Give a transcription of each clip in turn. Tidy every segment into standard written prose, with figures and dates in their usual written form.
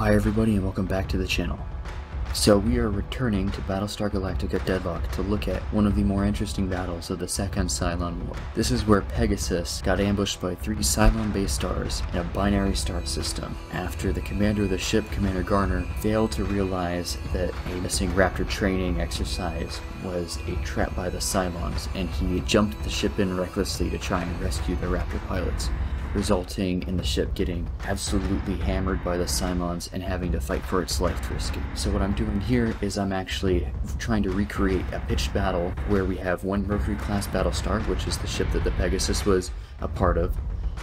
Hi everybody and welcome back to the channel. So we are returning to Battlestar Galactica Deadlock to look at one of the more interesting battles of the Second Cylon War. This is where Pegasus got ambushed by 3 Cylon Basestars in a binary star system after the commander of the ship, Commander Garner, failed to realize that a missing Raptor training exercise was a trap by the Cylons, and he jumped the ship in recklessly to try and rescue the Raptor pilots, resulting in the ship getting absolutely hammered by the Cylons and having to fight for its life to escape. So what I'm doing here is I'm actually trying to recreate a pitched battle where we have 1 Mercury class Battlestar, which is the ship that the Pegasus was a part of,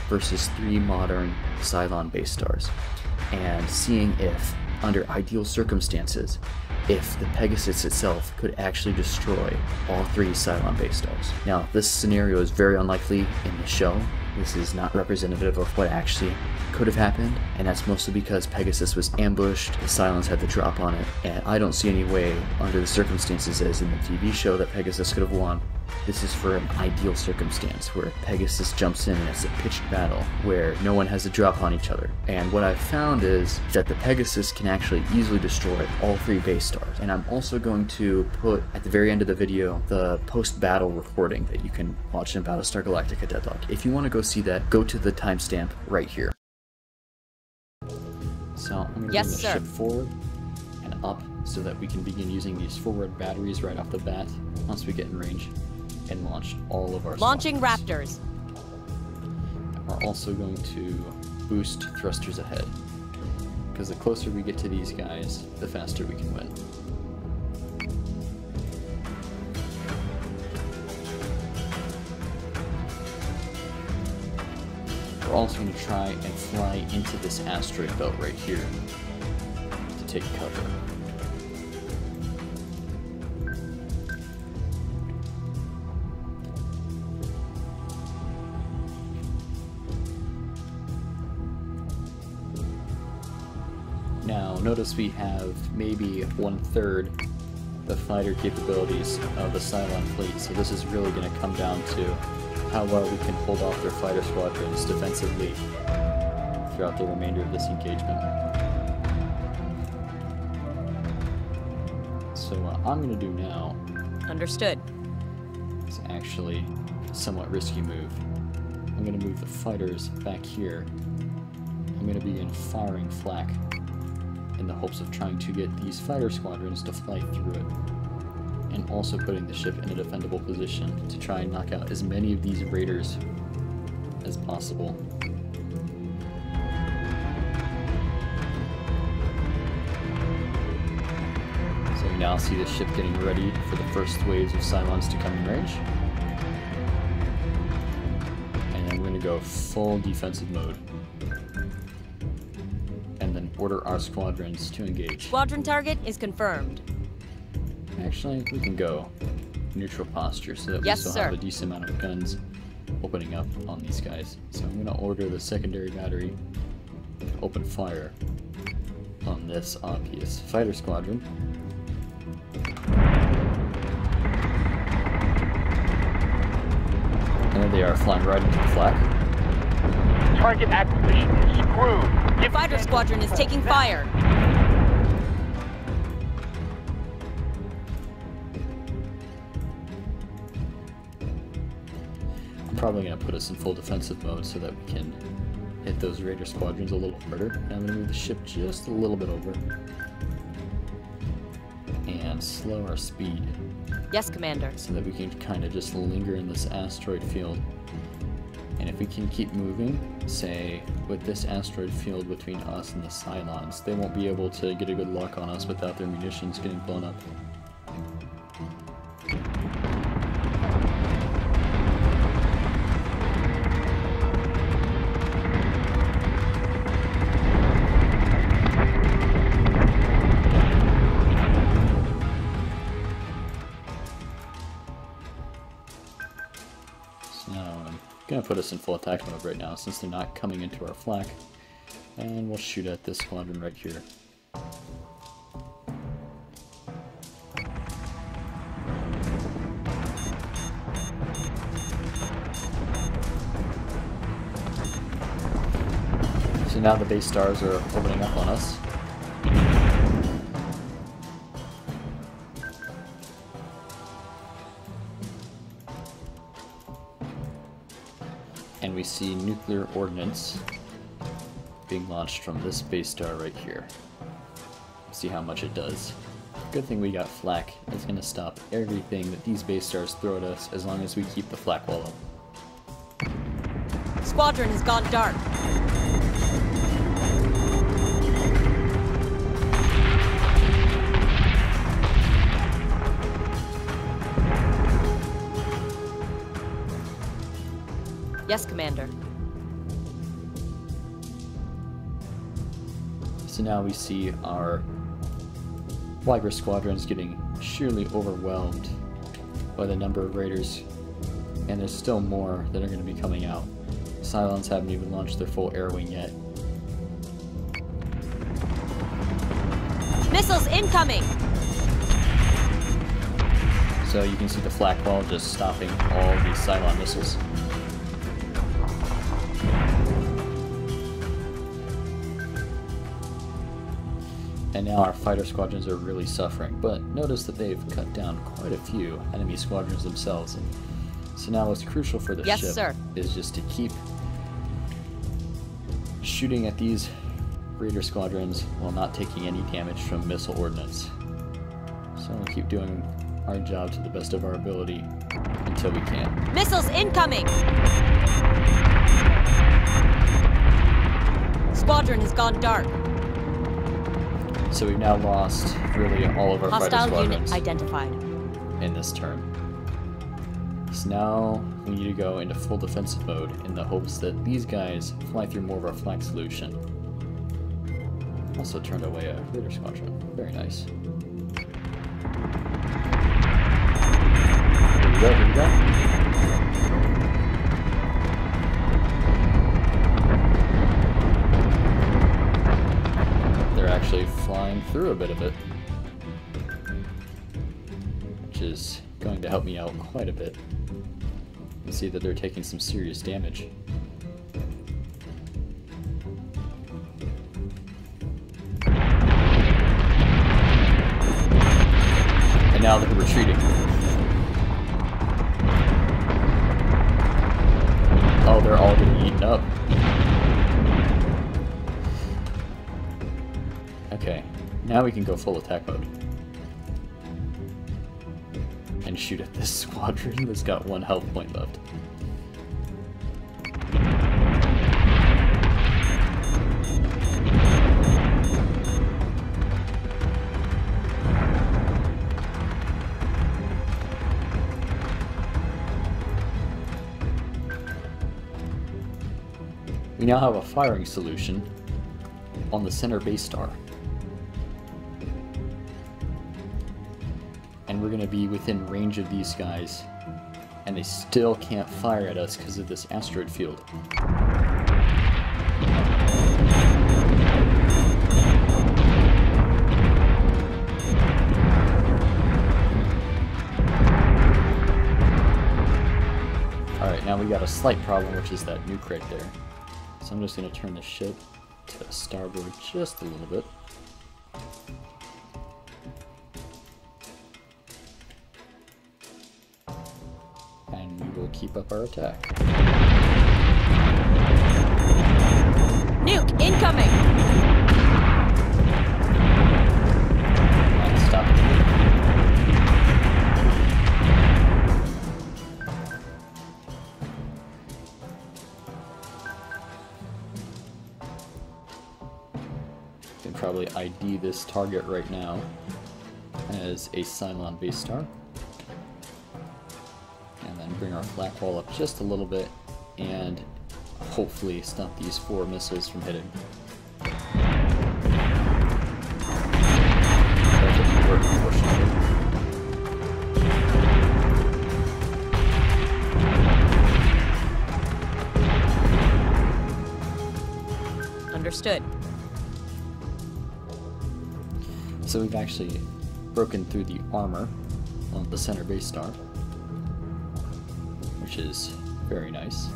versus 3 modern Cylon Basestars, and seeing if, under ideal circumstances, if the Pegasus itself could actually destroy all 3 Cylon Basestars. Now, this scenario is very unlikely in the show. This is not representative of what actually could have happened, and that's mostly because Pegasus was ambushed, the Cylons had the drop on it, and I don't see any way, under the circumstances as in the TV show, that Pegasus could have won. This is for an ideal circumstance where Pegasus jumps in and it's a pitched battle where no one has a drop on each other. And what I've found is that the Pegasus can actually easily destroy all 3 base stars. And I'm also going to put at the very end of the video the post-battle recording that you can watch in Battlestar Galactica Deadlock. If you want to go see that, go to the timestamp right here. So I'm going to bring the ship forward and up so that we can begin using these forward batteries right off the bat once we get in range, and launch all of our launching squadrons. Raptors. And we're also going to boost thrusters ahead, because the closer we get to these guys, the faster we can win. We're also going to try and fly into this asteroid belt right here to take cover. Now, notice we have maybe 1/3 the fighter capabilities of the Cylon fleet, so this is really going to come down to how well we can hold off their fighter squadrons defensively throughout the remainder of this engagement. So what I'm going to do now Understood. is actually a somewhat risky move. I'm going to move the fighters back here. I'm going to begin firing flak in the hopes of trying to get these fighter squadrons to fly through it, and also putting the ship in a defendable position to try and knock out as many of these raiders as possible. So we now see the ship getting ready for the first waves of Cylons to come in range. And then we're going to go full defensive mode, and then order our squadrons to engage. Squadron target is confirmed. Actually, we can go neutral posture so that we still have a decent amount of guns opening up on these guys. So I'm going to order the secondary battery to open fire on this obvious fighter squadron. And there they are, flying right into the flak. Target acquisition is screwed. The fighter squadron is taking fire. I'm probably going to put us in full defensive mode so that we can hit those raider squadrons a little harder. And I'm going to move the ship just a little bit over and slow our speed. Yes, Commander. So that we can kind of just linger in this asteroid field. And if we can keep moving, say, with this asteroid field between us and the Cylons, they won't be able to get a good lock on us without their munitions getting blown up. Gonna put us in full attack mode right now since they're not coming into our flak, and we'll shoot at this squadron right here. So now the base stars are opening up on us. And we see nuclear ordnance being launched from this base star right here. See how much it does. Good thing we got flak. It's going to stop everything that these base stars throw at us as long as we keep the flak wall up. Squadron has gone dark. Yes, Commander. So now we see our Viper squadrons getting sheerly overwhelmed by the number of raiders, and there's still more that are going to be coming out. Cylons haven't even launched their full air wing yet. Missiles incoming! So you can see the flak wall just stopping all these Cylon missiles. And now our fighter squadrons are really suffering, but notice that they've cut down quite a few enemy squadrons themselves. And so now what's crucial for the ship is just to keep shooting at these raider squadrons while not taking any damage from missile ordnance. So we'll keep doing our job to the best of our ability until we can. Missiles incoming! Squadron has gone dark. So we've now lost really all of our fighter Hostile squadrons unit identified in this turn. So now we need to go into full defensive mode in the hopes that these guys fly through more of our flank solution. Also turned away a raider squadron. Very nice. Here we go. Actually flying through a bit of it, which is going to help me out quite a bit. You can see that they're taking some serious damage. And now they're retreating. Oh, they're all getting eaten up. Okay, now we can go full attack mode. And shoot at this squadron that's got 1 health point left. We now have a firing solution on the center base star. And we're going to be within range of these guys, and they still can't fire at us because of this asteroid field. Alright, now we got a slight problem, which is that nuke right there. So I'm just going to turn the ship to starboard just a little bit. And we will keep up our attack. Nuke incoming! And stop it. You can probably ID this target right now as a Cylon Basestar. And then bring our flak wall up just a little bit and hopefully stop these 4 missiles from hitting. That didn't work, unfortunately. Understood. So we've actually broken through the armor on the center base star, which is very nice.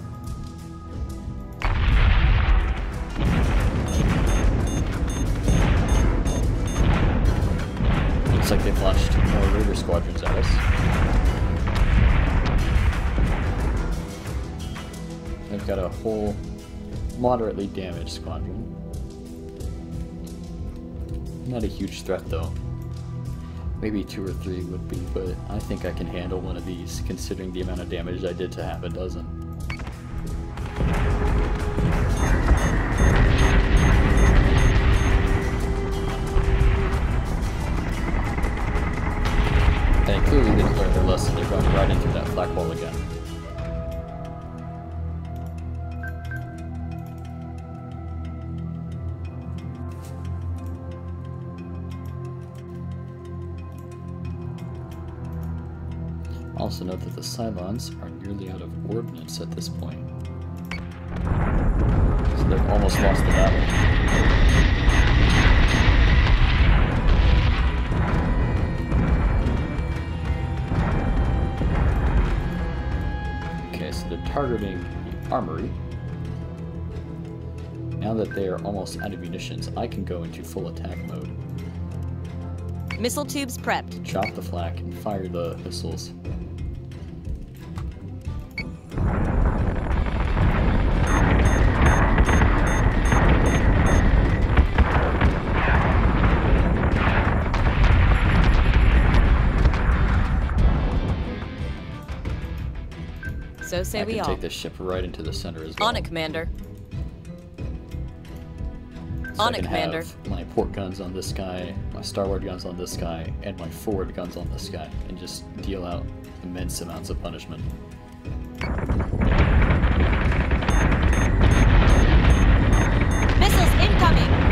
launched more Raider squadrons at us. They've got a whole moderately damaged squadron. Not a huge threat though. Maybe 2 or 3 would be, but I think I can handle one of these considering the amount of damage I did to half a dozen. They clearly didn't learn their lesson. They're going right into that flak wall again. Also note that the Cylons are nearly out of ordnance at this point. So they've almost lost the battle. Okay, so they're targeting the armory. Now that they are almost out of munitions, I can go into full attack mode. Missile tubes prepped. Drop the flak and fire the missiles. So say we all. I can take this ship right into the center as well. On it, Commander. So On I it, can Commander. have my port guns on this guy, my starboard guns on this guy, and my forward guns on this guy, and just deal out immense amounts of punishment. Missiles incoming!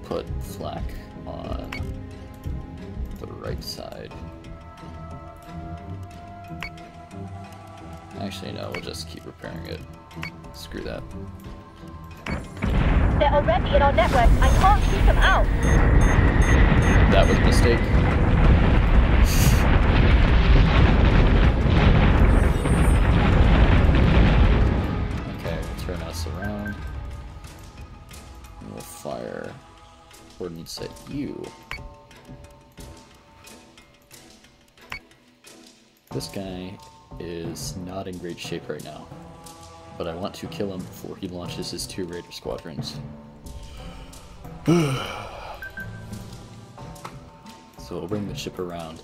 Put flak on the right side. Actually, no, we'll just keep repairing it. Screw that. They're already in our network. I can't keep them out. That was a mistake. Okay, we'll turn us around. And we'll fire ordnance at you. This guy is not in great shape right now, but I want to kill him before he launches his 2 Raider squadrons. So we'll bring the ship around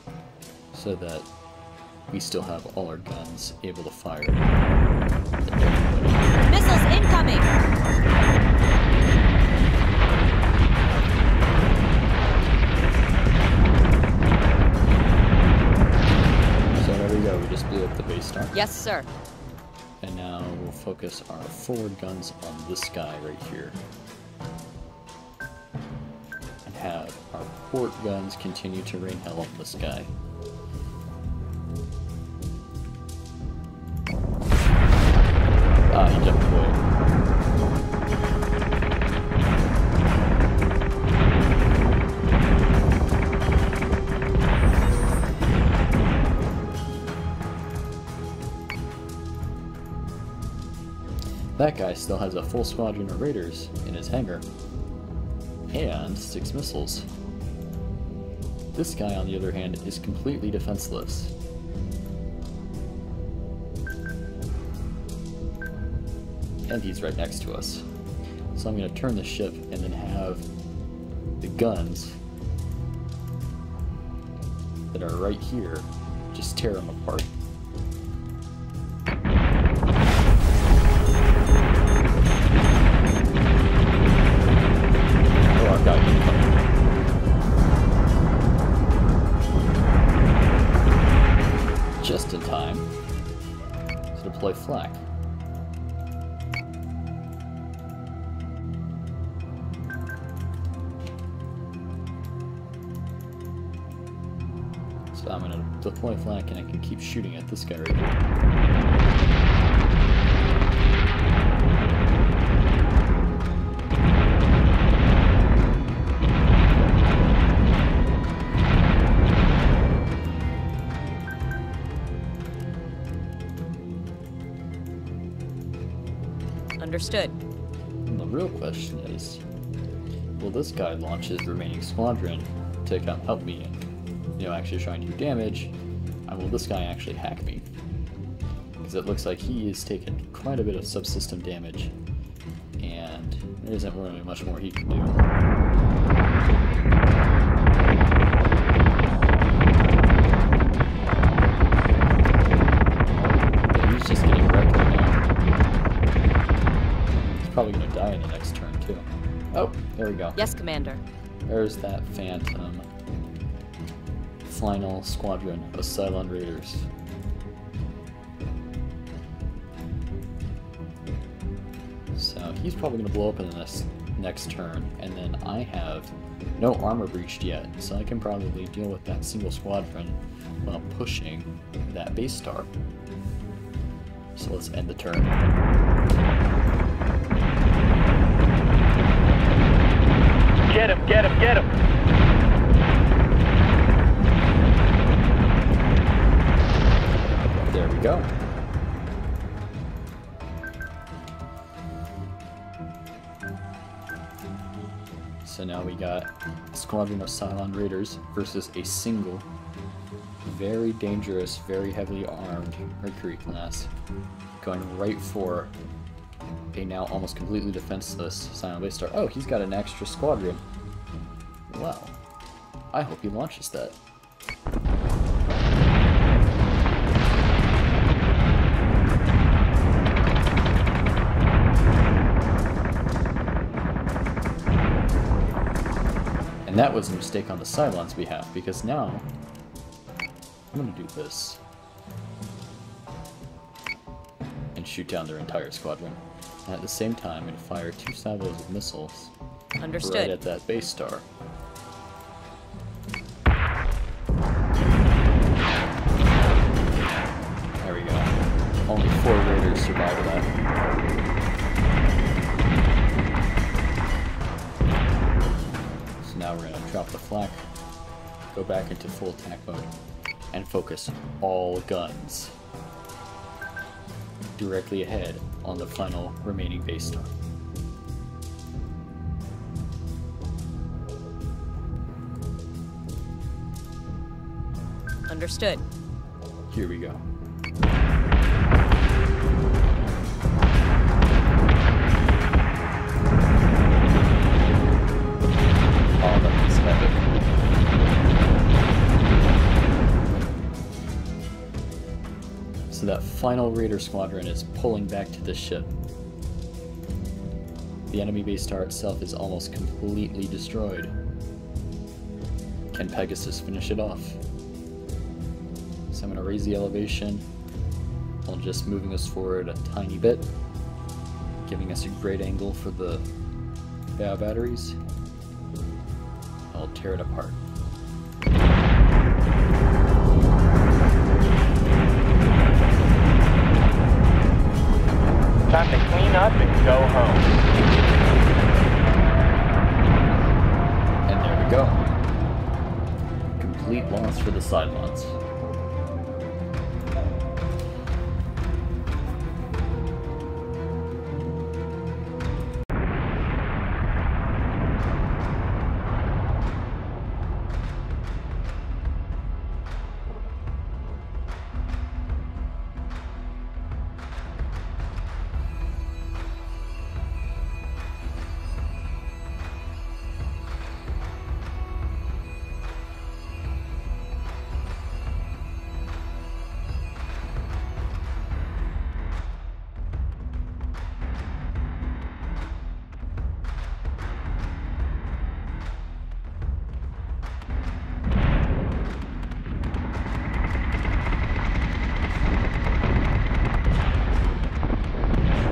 so that we still have all our guns able to fire. Missiles incoming! We just blew up the base star. Yes, sir. And now we'll focus our forward guns on this guy right here. And have our port guns continue to rain hell on this guy. Ah, he jumped away. That guy still has a full squadron of raiders in his hangar. And 6 missiles. This guy, on the other hand, is completely defenseless. And he's right next to us. So I'm going to turn the ship and then have the guns that are right here just tear him apart. Just in time to deploy flak. So I'm going to deploy flak and I can keep shooting at this guy right here. Understood. And the real question is, will this guy launch his remaining squadron to come help me and, actually try and do damage? And will this guy actually hack me? Because it looks like he is taking quite a bit of subsystem damage, and there isn't really much more he can do. But he's just getting wrecked right now. He's probably going to die in the next turn, too. Oh, there we go. Yes, Commander. There's that phantom final squadron of Cylon Raiders. So he's probably going to blow up in the next turn, and then I have no armor breached yet, so I can probably deal with that single squadron while pushing that base star. So let's end the turn. Get him, get him, get him! There we go. So now we got a squadron of Cylon Raiders versus a single, very dangerous, very heavily armed Mercury class, going right for a now almost completely defenseless Cylon Basestar. Oh, he's got an extra squadron. Wow. I hope he launches that. And that was a mistake on the Cylon's behalf, because now I'm going to do this and shoot down their entire squadron. And at the same time, I'm going to fire 2 salvos of missiles Understood. right at that base star. There we go. Only 4 raiders survived that. So now we're going to drop the flak, go back into full attack mode, and focus all guns directly ahead on the final remaining base star. Understood. Here we go. Oh, that was epic. So that final Raider squadron is pulling back to the ship. The enemy base star itself is almost completely destroyed. Can Pegasus finish it off? So I'm going to raise the elevation while just moving us forward a tiny bit, giving us a great angle for the bow batteries. I'll tear it apart. Time to clean up and go home. And there we go. Complete loss for the Cylons.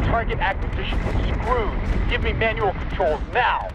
Target acquisition is screwed. Give me manual controls now.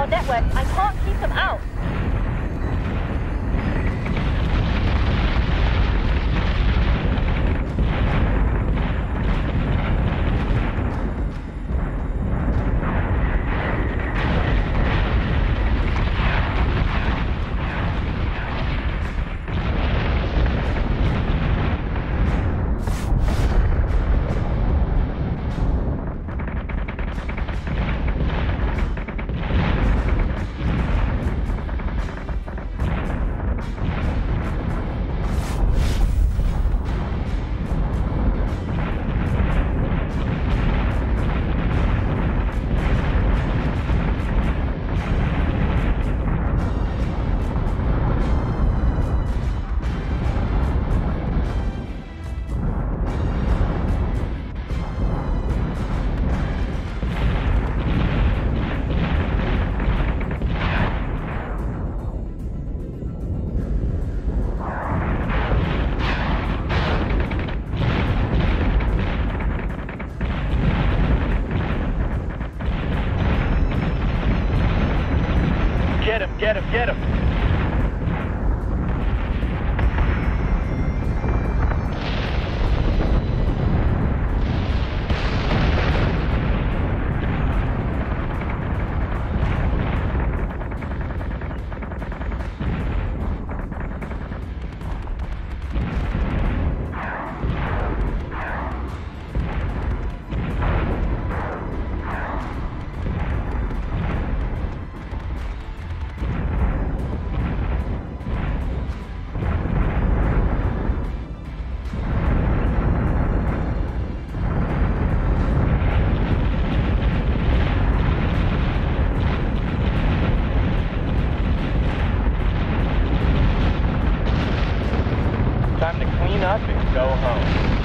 our network. I can't keep them out. Get him! Time to clean up and go home.